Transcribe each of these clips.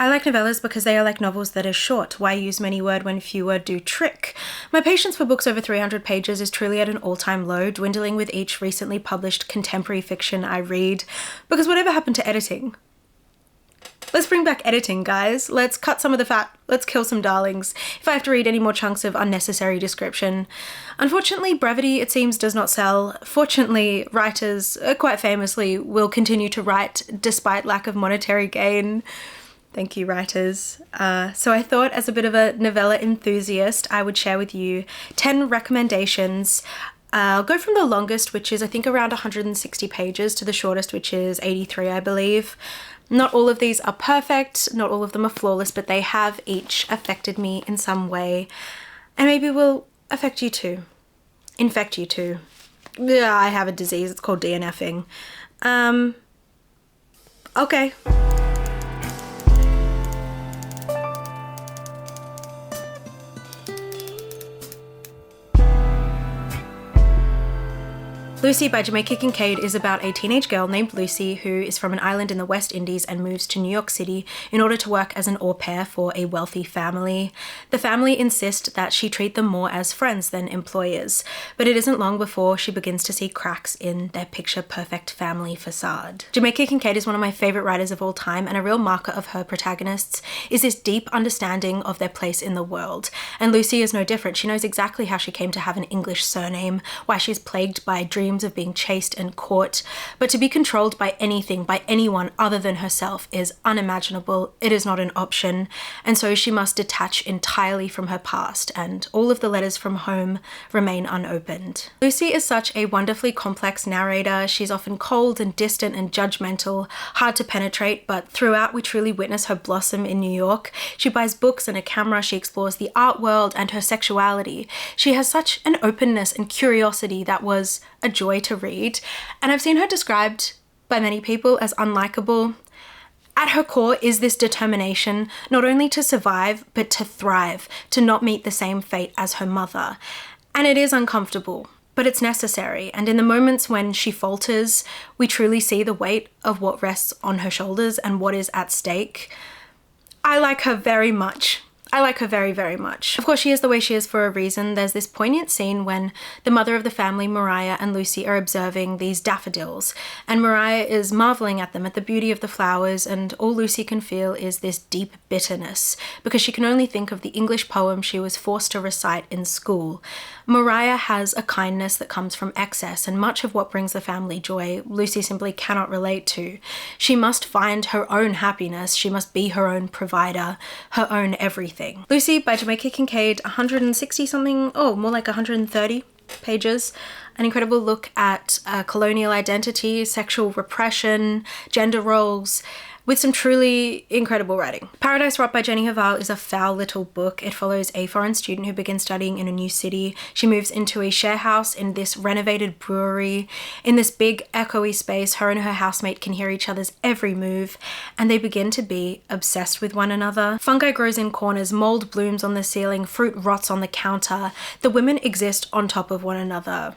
I like novellas because they are like novels that are short. Why use many word when fewer do trick? My patience for books over 300 pages is truly at an all-time low, dwindling with each recently published contemporary fiction I read. Because whatever happened to editing? Let's bring back editing, guys. Let's cut some of the fat. Let's kill some darlings. If I have to read any more chunks of unnecessary description. Unfortunately, brevity, it seems, does not sell. Fortunately, writers, quite famously, will continue to write despite lack of monetary gain. Thank you, writers. So I thought, as a bit of a novella enthusiast, I would share with you 10 recommendations. I'll go from the longest, which is I think around 160 pages, to the shortest, which is 83, I believe. Not all of these are perfect, not all of them are flawless, but they have each affected me in some way. And maybe will affect you too. Infect you too. Yeah, I have a disease, it's called DNFing. Okay. Lucy by Jamaica Kincaid is about a teenage girl named Lucy who is from an island in the West Indies and moves to New York City in order to work as an au pair for a wealthy family. The family insist that she treat them more as friends than employers, but it isn't long before she begins to see cracks in their picture-perfect family facade. Jamaica Kincaid is one of my favorite writers of all time, and a real marker of her protagonists is this deep understanding of their place in the world. And Lucy is no different. She knows exactly how she came to have an English surname, why she's plagued by dreams of being chased and caught, but to be controlled by anything, by anyone other than herself is unimaginable. It is not an option, and so she must detach entirely from her past, and all of the letters from home remain unopened. Lucy is such a wonderfully complex narrator. She's often cold and distant and judgmental, hard to penetrate, but throughout we truly witness her blossom in New York. She buys books and a camera, she explores the art world and her sexuality. She has such an openness and curiosity that was a joy to read, and I've seen her described by many people as unlikable. At her core is this determination not only to survive but to thrive, to not meet the same fate as her mother. And it is uncomfortable, but it's necessary, and in the moments when she falters, we truly see the weight of what rests on her shoulders and what is at stake. I like her very much. I like her very, very much. Of course, she is the way she is for a reason. There's this poignant scene when the mother of the family, Mariah, and Lucy are observing these daffodils, and Mariah is marveling at them, at the beauty of the flowers, and all Lucy can feel is this deep bitterness, because she can only think of the English poem she was forced to recite in school. Mariah has a kindness that comes from excess, and much of what brings the family joy, Lucy simply cannot relate to. She must find her own happiness. She must be her own provider, her own everything. Lucy by Jamaica Kincaid, 160 something, oh, more like 130 pages. An incredible look at colonial identity, sexual repression, gender roles, with some truly incredible writing. Paradise Rot by Jenny Haval is a foul little book. It follows a foreign student who begins studying in a new city. She moves into a share house in this renovated brewery. In this big echoey space, her and her housemate can hear each other's every move, and they begin to be obsessed with one another. Fungi grows in corners, mold blooms on the ceiling, fruit rots on the counter. The women exist on top of one another,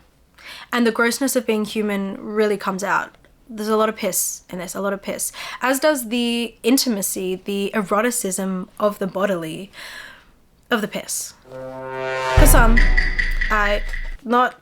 and the grossness of being human really comes out. There's a lot of piss in this, a lot of piss. As does the intimacy, the eroticism of the bodily, of the piss. For some, not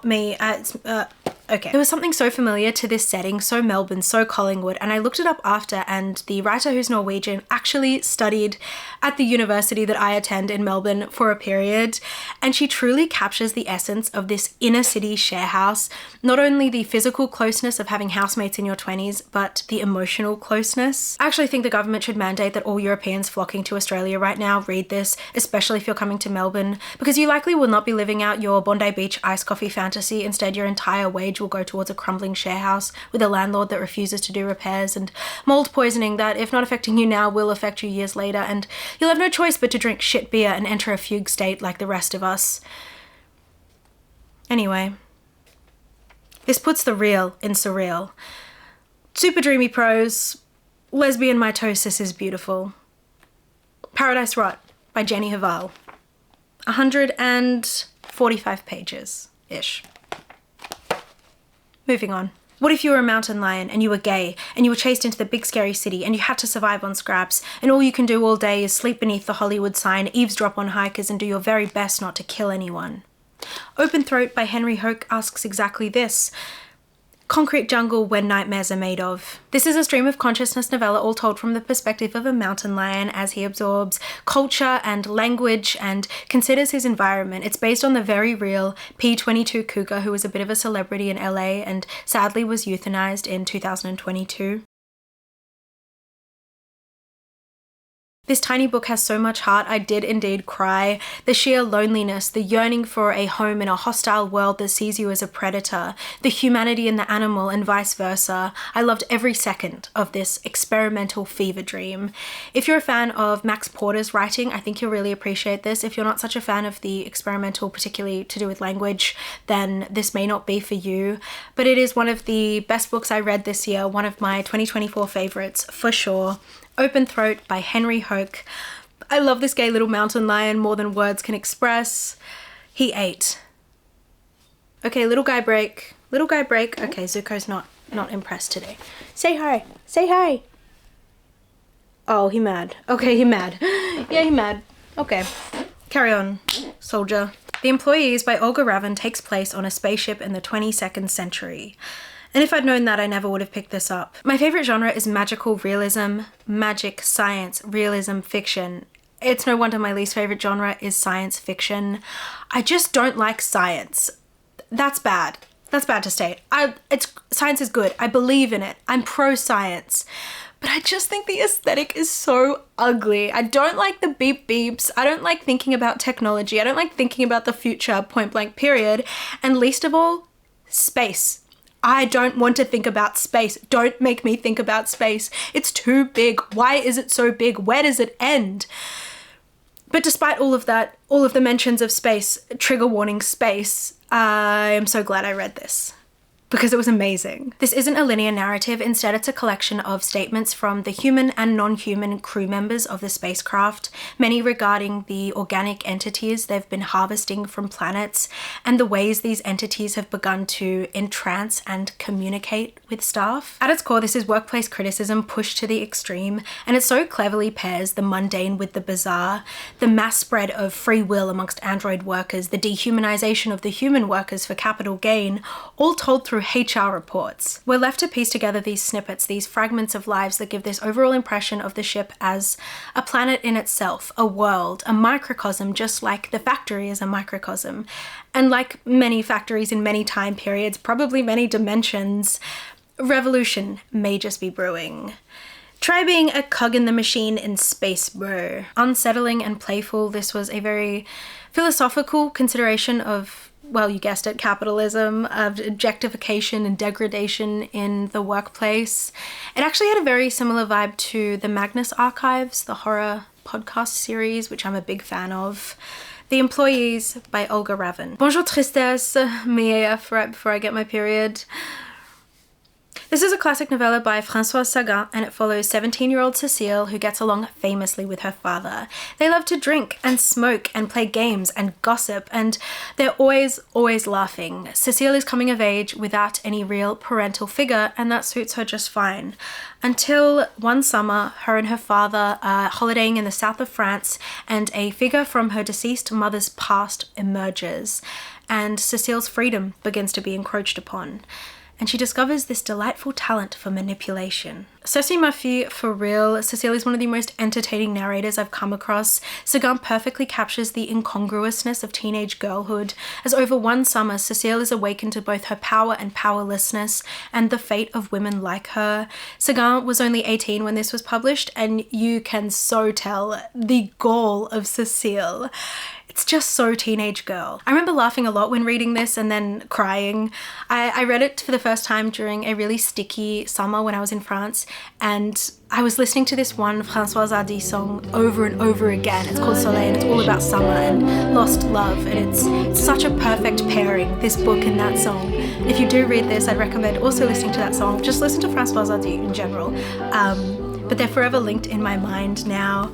me, okay. There was something so familiar to this setting, so Melbourne, so Collingwood, and I looked it up after, and the writer, who's Norwegian, actually studied at the university that I attend in Melbourne for a period, and she truly captures the essence of this inner city share house, not only the physical closeness of having housemates in your 20s, but the emotional closeness. I actually think the government should mandate that all Europeans flocking to Australia right now read this, especially if you're coming to Melbourne, because you likely will not be living out your Bondi Beach iced coffee fantasy. Instead, your entire wage will go towards a crumbling share house with a landlord that refuses to do repairs, and mold poisoning that, if not affecting you now, will affect you years later, and you'll have no choice but to drink shit beer and enter a fugue state like the rest of us. Anyway, this puts the real in surreal. Super dreamy prose, lesbian mitosis is beautiful. Paradise Rot by Jenny Haval. 145 pages-ish. Moving on. What if you were a mountain lion and you were gay and you were chased into the big scary city and you had to survive on scraps and all you can do all day is sleep beneath the Hollywood sign, eavesdrop on hikers and do your very best not to kill anyone? Open Throat by Henry Hoke asks exactly this. Concrete jungle where nightmares are made of. This is a stream of consciousness novella all told from the perspective of a mountain lion as he absorbs culture and language and considers his environment. It's based on the very real P-22 cougar who was a bit of a celebrity in LA and sadly was euthanized in 2022. This tiny book has so much heart. I did indeed cry. The sheer loneliness, the yearning for a home in a hostile world that sees you as a predator, the humanity in the animal and vice versa. I loved every second of this experimental fever dream. If you're a fan of Max Porter's writing, I think you'll really appreciate this. If you're not such a fan of the experimental, particularly to do with language, then this may not be for you. But it is one of the best books I read this year, one of my 2024 favorites for sure. Open Throat by Henry Hoke. I love this gay little mountain lion more than words can express. He ate. Okay, little guy break. Little guy break. Okay, Zuko's not impressed today. Say hi. Say hi. Oh, he mad. Okay, he mad. Yeah, he mad. Okay. Carry on, soldier. The Employees by Olga Ravn takes place on a spaceship in the 22nd century. And if I'd known that, I never would have picked this up. My favorite genre is magical realism, magic, science, realism, fiction. It's no wonder my least favorite genre is science fiction. I just don't like science. That's bad. That's bad to state. Science is good. I believe in it. I'm pro-science. But I just think the aesthetic is so ugly. I don't like the beep beeps. I don't like thinking about technology. I don't like thinking about the future, point blank period. And least of all, space. I don't want to think about space. Don't make me think about space. It's too big. Why is it so big? Where does it end? But despite all of that, all of the mentions of space, trigger warning space, I am so glad I read this. Because it was amazing. This isn't a linear narrative, instead it's a collection of statements from the human and non-human crew members of the spacecraft, many regarding the organic entities they've been harvesting from planets and the ways these entities have begun to entrance and communicate with staff. At its core, this is workplace criticism pushed to the extreme, and it so cleverly pairs the mundane with the bizarre, the mass spread of free will amongst android workers, the dehumanization of the human workers for capital gain, all told through HR reports. We're left to piece together these snippets, these fragments of lives that give this overall impression of the ship as a planet in itself, a world, a microcosm, just like the factory is a microcosm. And like many factories in many time periods, probably many dimensions, revolution may just be brewing. Try being a cog in the machine in space, bro. Unsettling and playful, this was a very philosophical consideration of, well, you guessed it, capitalism, of objectification and degradation in the workplace. It actually had a very similar vibe to the Magnus Archives, the horror podcast series, which I'm a big fan of. The Employees by Olga Ravn. Bonjour tristesse, me AF right before I get my period. This is a classic novella by Françoise Sagan, and it follows 17-year-old Cécile, who gets along famously with her father. They love to drink and smoke and play games and gossip, and they're always laughing. Cécile is coming of age without any real parental figure, and that suits her just fine. Until one summer, her and her father are holidaying in the south of France, and a figure from her deceased mother's past emerges, and Cécile's freedom begins to be encroached upon. And she discovers this delightful talent for manipulation. Ceci ma fille, for real, Cécile is one of the most entertaining narrators I've come across. Sagan perfectly captures the incongruousness of teenage girlhood, as over one summer, Cécile is awakened to both her power and powerlessness, and the fate of women like her. Sagan was only 18 when this was published, and you can so tell the gall of Cécile. It's just so teenage girl. I remember laughing a lot when reading this and then crying. I read it for the first time during a really sticky summer when I was in France, and I was listening to this one Françoise Hardy song over and over again. It's called Soleil, and it's all about summer and lost love, and it's such a perfect pairing, this book and that song. If you do read this, I'd recommend also listening to that song. Just listen to Françoise Hardy in general. But they're forever linked in my mind now.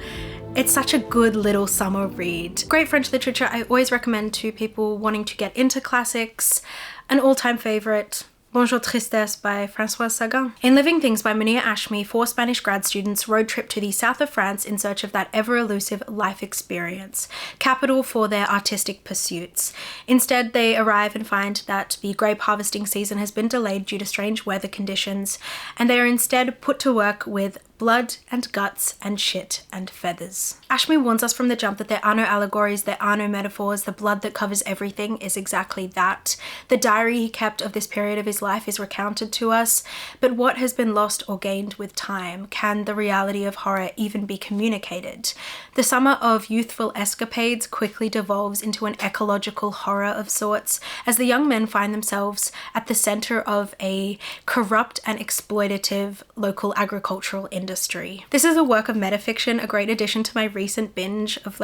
It's such a good little summer read. Great French literature I always recommend to people wanting to get into classics. An all-time favorite, Bonjour Tristesse by Françoise Sagan. In Living Things by Munir Ashmi, 4 Spanish grad students road trip to the south of France in search of that ever-elusive life experience, capital for their artistic pursuits. Instead, they arrive and find that the grape harvesting season has been delayed due to strange weather conditions, and they are instead put to work with blood and guts and shit and feathers. Ashmi warns us from the jump that there are no allegories, there are no metaphors. The blood that covers everything is exactly that. The diary he kept of this period of his life is recounted to us, but what has been lost or gained with time? Can the reality of horror even be communicated? The summer of youthful escapades quickly devolves into an ecological horror of sorts, as the young men find themselves at the center of a corrupt and exploitative local agricultural industry. This is a work of metafiction, a great addition to my recent binge of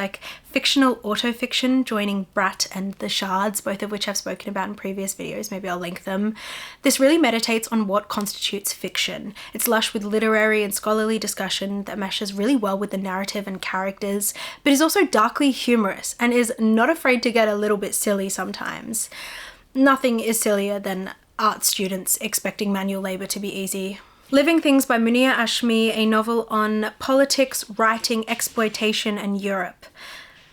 fictional autofiction, joining Brat and The Shards, both of which I've spoken about in previous videos. Maybe I'll link them. This really meditates on what constitutes fiction. It's lush with literary and scholarly discussion that meshes really well with the narrative and characters, but is also darkly humorous and is not afraid to get a little bit silly sometimes. Nothing is sillier than art students expecting manual labor to be easy. Living Things by Munir Ashmi, a novel on politics, writing, exploitation, and Europe.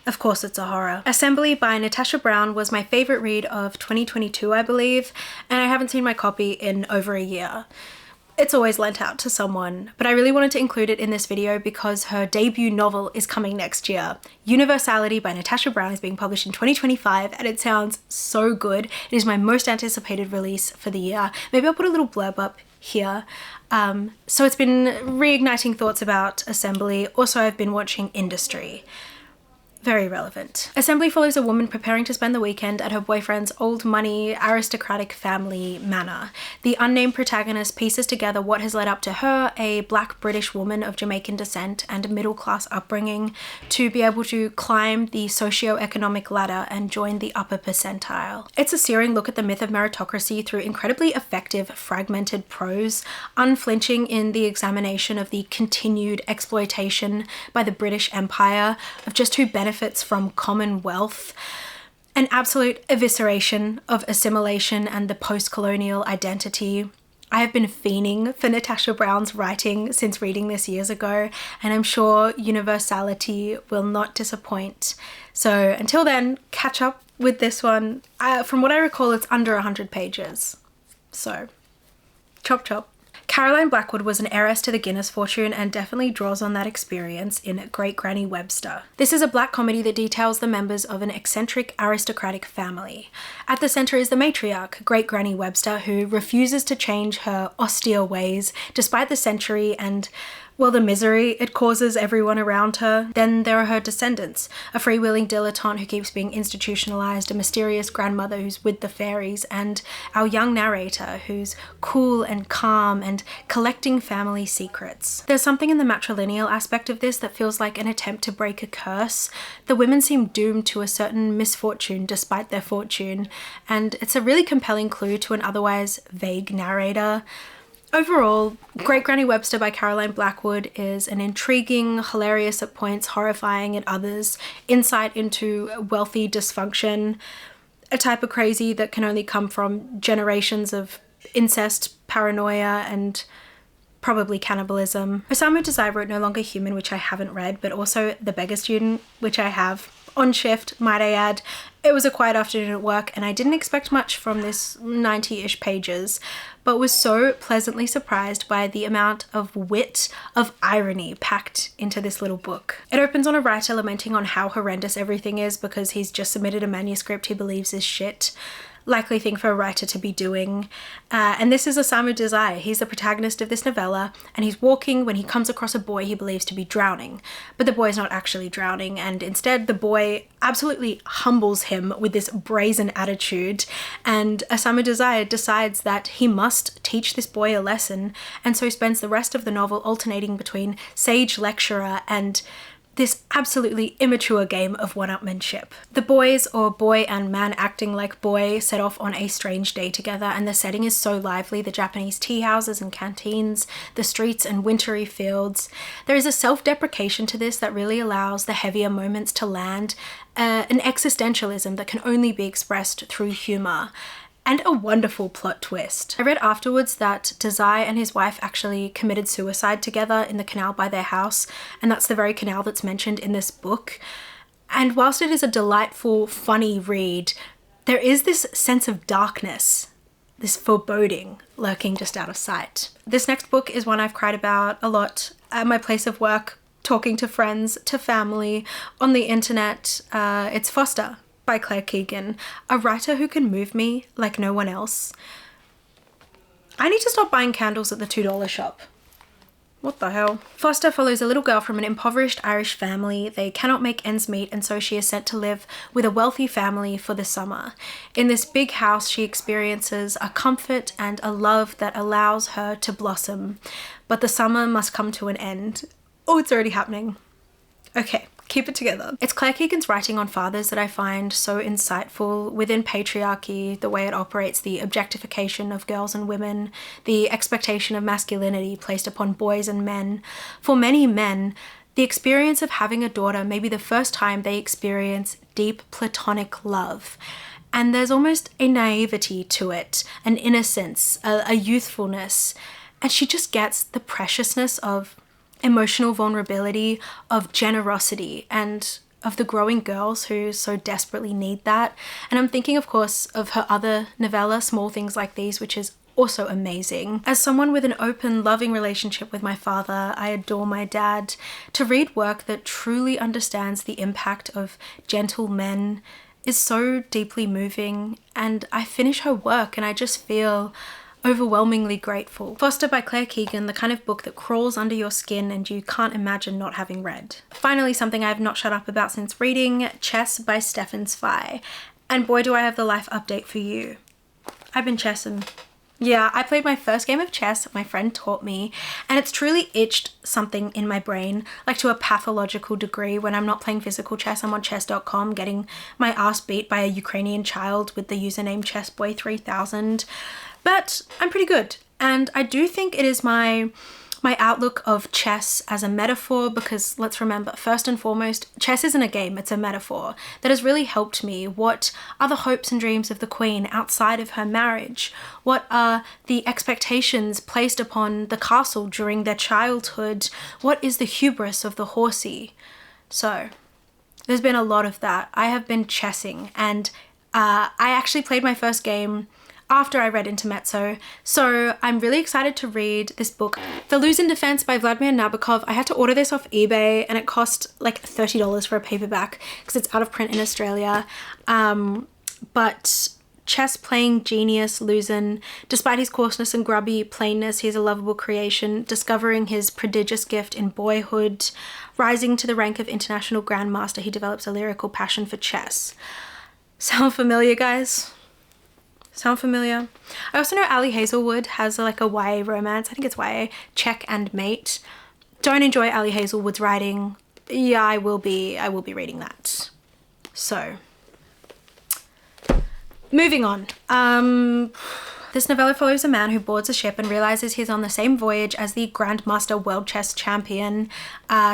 Of course it's a horror. Assembly by Natasha Brown was my favorite read of 2022, I believe, and I haven't seen my copy in over a year. It's always lent out to someone, but I really wanted to include it in this video because her debut novel is coming next year. Universality by Natasha Brown is being published in 2025 and it sounds so good. It is my most anticipated release for the year. Maybe I'll put a little blurb up here. So it's been reigniting thoughts about Assembly. Also, I've been watching Industry. Very relevant. Assembly follows a woman preparing to spend the weekend at her boyfriend's old money aristocratic family manor. The unnamed protagonist pieces together what has led up to her, a black British woman of Jamaican descent and middle-class upbringing, to be able to climb the socio-economic ladder and join the upper percentile. It's a searing look at the myth of meritocracy through incredibly effective, fragmented prose, unflinching in the examination of the continued exploitation by the British Empire of just who benefits from commonwealth, an absolute evisceration of assimilation and the post-colonial identity. I have been fiending for Natasha Brown's writing since reading this years ago, and I'm sure Universality will not disappoint. So until then, catch up with this one. From what I recall, it's under 100 pages. So, chop chop. Caroline Blackwood was an heiress to the Guinness fortune and definitely draws on that experience in Great Granny Webster. This is a black comedy that details the members of an eccentric aristocratic family. At the center is the matriarch, Great Granny Webster, who refuses to change her austere ways despite the century and, well, the misery it causes everyone around her. Then there are her descendants, a freewheeling dilettante who keeps being institutionalized, a mysterious grandmother who's with the fairies, and our young narrator who's cool and calm and collecting family secrets. There's something in the matrilineal aspect of this that feels like an attempt to break a curse. The women seem doomed to a certain misfortune despite their fortune, and it's a really compelling clue to an otherwise vague narrator. Overall, Great Granny Webster by Caroline Blackwood is an intriguing, hilarious at points, horrifying at others, insight into wealthy dysfunction, a type of crazy that can only come from generations of incest, paranoia, and probably cannibalism. Osamu Dazai wrote No Longer Human, which I haven't read, but also The Beggar Student, which I have on shift, might I add. It was a quiet afternoon at work and I didn't expect much from this 90-ish pages, but was so pleasantly surprised by the amount of wit, of irony packed into this little book. It opens on a writer lamenting on how horrendous everything is because he's just submitted a manuscript he believes is shit. Likely thing for a writer to be doing. And this is Osamu Dazai. He's the protagonist of this novella, and he's walking when he comes across a boy he believes to be drowning. But the boy is not actually drowning, and instead the boy absolutely humbles him with this brazen attitude, and Osamu Dazai decides that he must teach this boy a lesson, and so spends the rest of the novel alternating between sage lecturer and this absolutely immature game of one-upmanship. The boys, or boy and man acting like boy, set off on a strange day together, and the setting is so lively. The Japanese tea houses and canteens, the streets and wintry fields. There is a self-deprecation to this that really allows the heavier moments to land, an existentialism that can only be expressed through humor. and a wonderful plot twist. I read afterwards that Desai and his wife actually committed suicide together in the canal by their house, and that's the very canal that's mentioned in this book. And whilst it is a delightful, funny read, there is this sense of darkness, this foreboding lurking just out of sight. This next book is one I've cried about a lot at my place of work, talking to friends, to family, on the internet. It's Foster by Claire Keegan, a writer who can move me like no one else. I need to stop buying candles at the $2 shop. What the hell? Foster follows a little girl from an impoverished Irish family. They cannot make ends meet, and so she is sent to live with a wealthy family for the summer. In this big house, she experiences a comfort and a love that allows her to blossom. But the summer must come to an end. Oh, it's already happening. Okay. Keep it together. It's Claire Keegan's writing on fathers that I find so insightful. Within patriarchy, the way it operates, the objectification of girls and women, the expectation of masculinity placed upon boys and men. For many men, the experience of having a daughter may be the first time they experience deep platonic love. And there's almost a naivety to it, an innocence, a youthfulness. And she just gets the preciousness of emotional vulnerability, of generosity, and of the growing girls who so desperately need that. And I'm thinking, of course, of her other novella, Small Things Like These, which is also amazing. As someone with an open, loving relationship with my father, I adore my dad. To read work that truly understands the impact of gentle men is so deeply moving, and I finish her work and I just feel overwhelmingly grateful. Foster by Claire Keegan, the kind of book that crawls under your skin and you can't imagine not having read. Finally, something I have not shut up about since reading, Chess by Stefan Zweig. And boy, do I have the life update for you. I've been chessing. Yeah, I played my first game of chess my friend taught me, and it's truly itched something in my brain, like to a pathological degree. When I'm not playing physical chess, I'm on chess.com getting my ass beat by a Ukrainian child with the username chessboy3000. But I'm pretty good, and I do think it is my outlook of chess as a metaphor, because let's remember, first and foremost, chess isn't a game, it's a metaphor that has really helped me. What are the hopes and dreams of the queen outside of her marriage? What are the expectations placed upon the castle during their childhood? What is the hubris of the horsey? So there's been a lot of that. I have been chessing, and I actually played my first game after I read Intermezzo, so I'm really excited to read this book. The Lose in Defense by Vladimir Nabokov. I had to order this off eBay and it cost like $30 for a paperback because it's out of print in Australia. But chess playing genius Luzin, despite his coarseness and grubby plainness, he's a lovable creation, discovering his prodigious gift in boyhood. Rising to the rank of international grandmaster, he develops a lyrical passion for chess. Sound familiar, guys? Sound familiar? I also know Ali Hazelwood has like a YA romance. I think it's YA, Check and Mate. Don't enjoy Ali Hazelwood's writing. Yeah, I will be reading that. So, moving on. This novella follows a man who boards a ship and realizes he's on the same voyage as the Grandmaster World Chess Champion.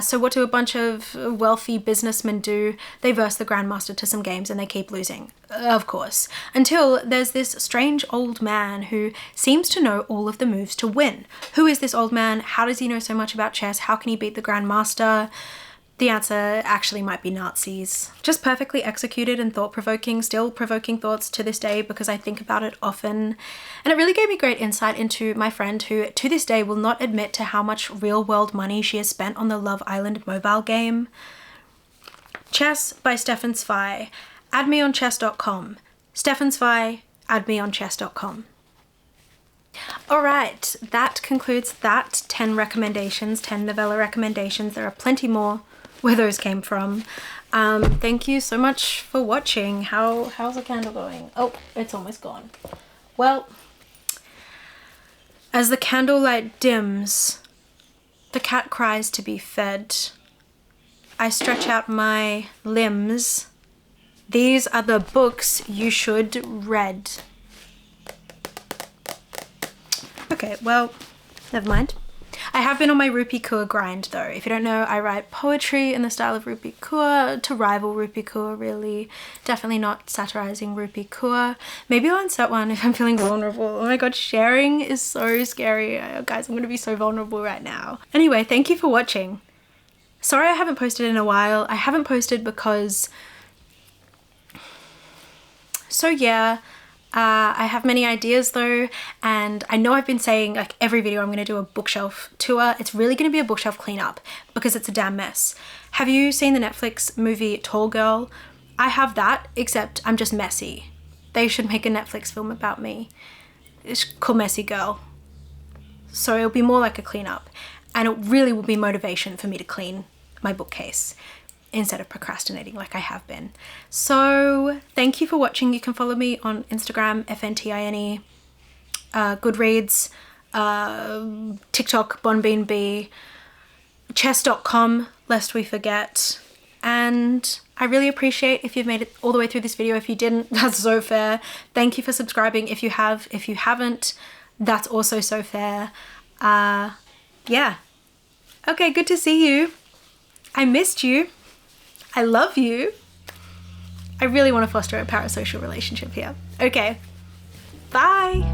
So what do a bunch of wealthy businessmen do? They verse the Grandmaster to some games and they keep losing, of course. Until there's this strange old man who seems to know all of the moves to win. Who is this old man? How does he know so much about chess? How can he beat the Grandmaster? The answer actually might be Nazis. Just perfectly executed and thought-provoking, still provoking thoughts to this day because I think about it often. And it really gave me great insight into my friend who to this day will not admit to how much real-world money she has spent on the Love Island mobile game. Chess by Stefan Zweig. Add me on chess.com. Stefan Zweig, add me on chess.com. Alright, that concludes that 10 recommendations, 10 novella recommendations. There are plenty more where those came from. Thank you so much for watching. How's the candle going? Oh, it's almost gone. Well, as the candlelight dims, the cat cries to be fed. I stretch out my limbs. These are the books you should read. Okay, well, never mind. I have been on my Rupi Kaur grind though. If you don't know, I write poetry in the style of Rupi Kaur to rival Rupi Kaur really. Definitely not satirizing Rupi Kaur. Maybe I'll insert one if I'm feeling vulnerable. Oh my god, sharing is so scary. Guys, I'm gonna be so vulnerable right now. Anyway, thank you for watching. Sorry I haven't posted in a while. I haven't posted because... So yeah, I have many ideas though, and I know I've been saying like every video I'm going to do a bookshelf tour. It's really going to be a bookshelf cleanup because it's a damn mess. Have you seen the Netflix movie Tall Girl? I have that, except I'm just messy. They should make a Netflix film about me. It's called Messy Girl. So it'll be more like a cleanup, and it really will be motivation for me to clean my bookcase instead of procrastinating like I have been. So thank you for watching. You can follow me on Instagram, FNTINE, Goodreads, TikTok, BonBeanB, chess.com, lest we forget. And I really appreciate if you've made it all the way through this video. If you didn't, that's so fair. Thank you for subscribing if you have. If you haven't, that's also so fair. Yeah. Okay, good to see you. I missed you. I love you. I really want to foster a parasocial relationship here. Okay, bye.